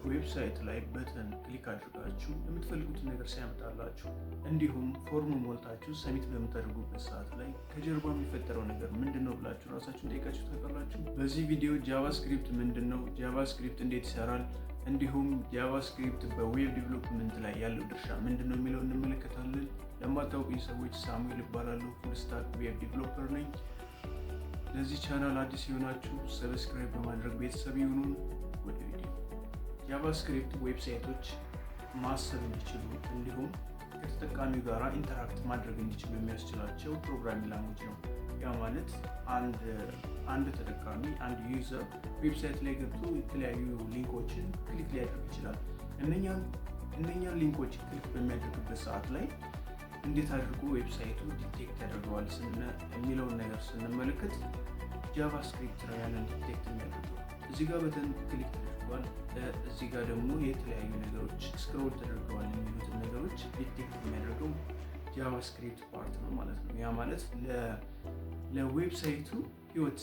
ዌብሳይት ላይ በተን ክሊክ አድርጋችሁ የምትፈልጉትን ነገር ሲያመጣላችሁ እንዲሁም ፎርም ሞልታችሁ ሰሚት በምታደርጉበት ሰዓት ላይ ከጀርባ የሚፈጠረው ነገር ምንድን ነው ብላችሁ ራሳችሁን ጠይቃችሁ ታውቃላችሁ? በዚህ ቪዲዮ ጃቫስክሪፕት ምንድን ነው፣ ጃቫስክሪፕት እንዴት ይሰራል፣ እንዲሁም ጃቫስክሪፕት በዌብ ዲቨሎፕመንት ላይ ያለው ድርሻ ምንድን ነው የሚለው እንመለከታለን። ለማታውቁኝ ሰዎች ሳሙኤል እባላለሁ። ፉል ስታክ ዌብ ዲቨሎፐር ነኝ። ለዚህ ቻናል አዲስ የሆናችሁ ሰብስክራይብ በማድረግ ቤተሰብ ይሁኑ። ወደ ቪዲዮ። ጃቫስክሪፕት ዌብሳይቶች ማሰብ እንዲችሉ እንዲሁም ከተጠቃሚው ጋር ኢንተራክት ማድረግ እንዲችሉ የሚያስችላቸው ፕሮግራሚንግ ላንጉጅ ነው። ያ ማለት አንድ ተጠቃሚ አንድ ዩዘር ዌብሳይት ላይ ገብቶ የተለያዩ ሊንኮችን ክሊክ ሊያደርግ ይችላል። እነኛን ሊንኮች ክሊክ በሚያደርግበት ሰዓት ላይ እንዴት አድርጎ ዌብሳይቱ ዲቴክት ያደርገዋል የሚለውን ነገር ስንመለከት ጃቫስክሪፕት ነው ያንን ዲቴክት የሚያደርገው። እዚህ ጋር በተን ክሊክ ተደርገዋል፣ እዚህ ጋር ደግሞ የተለያዩ ነገሮች ስክሮል ተደርገዋል የሚሉትን ነገሮች ዲቴክት የሚያደርገው ጃቫስክሪፕት ፓርት ነው ማለት ነው። ያ ማለት ለዌብሳይቱ ህይወት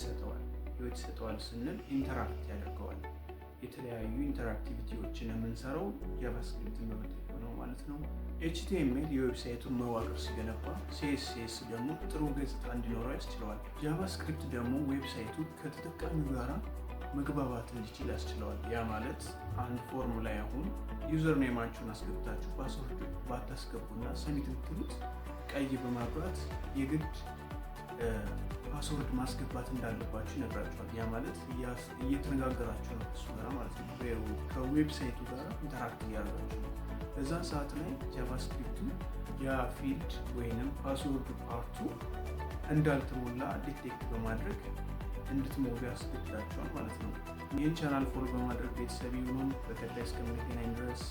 ይሰጠዋል ስንል ኢንተራክት ያደርገዋል። የተለያዩ ኢንተራክቲቪቲዎችን የምንሰራው ጃቫስክሪፕትን በመጠቀም ነው ማለት ነው። ኤችቲኤምኤል የዌብሳይቱን መዋቅር ሲገነባ፣ ሲኤስኤስ ደግሞ ጥሩ ገጽታ እንዲኖረው ያስችለዋል። ጃቫስክሪፕት ደግሞ ዌብሳይቱ ከተጠቃሚው ጋራ መግባባት እንዲችል ያስችለዋል። ያ ማለት አንድ ፎርም ላይ አሁን ዩዘር ኔማችሁን አስገብታችሁ ፓስወርድ ባታስገቡና ሰሚት ብትሉት ቀይ በማብራት የግድ ፓስወርድ ማስገባት እንዳለባችሁ ይነግራችኋል። ያ ማለት እየተነጋገራችሁ ነው ከሱ ጋር ማለት ነው። ከዌብሳይቱ ጋር ኢንተራክት እያደረጋችሁ ነው። በዛን ሰዓት ላይ ጃቫስክሪፕቱ ያ ፊልድ ወይንም ፓስወርድ ፓርቱ እንዳልተሞላ ዲቴክት በማድረግ እንድትሞሉ ያስገድዳቸዋል ማለት ነው። ይህን ቻናል ፎሎ በማድረግ ቤተሰብ ይሁኑ። በቀጣይ እስከምንገናኝ ድረስ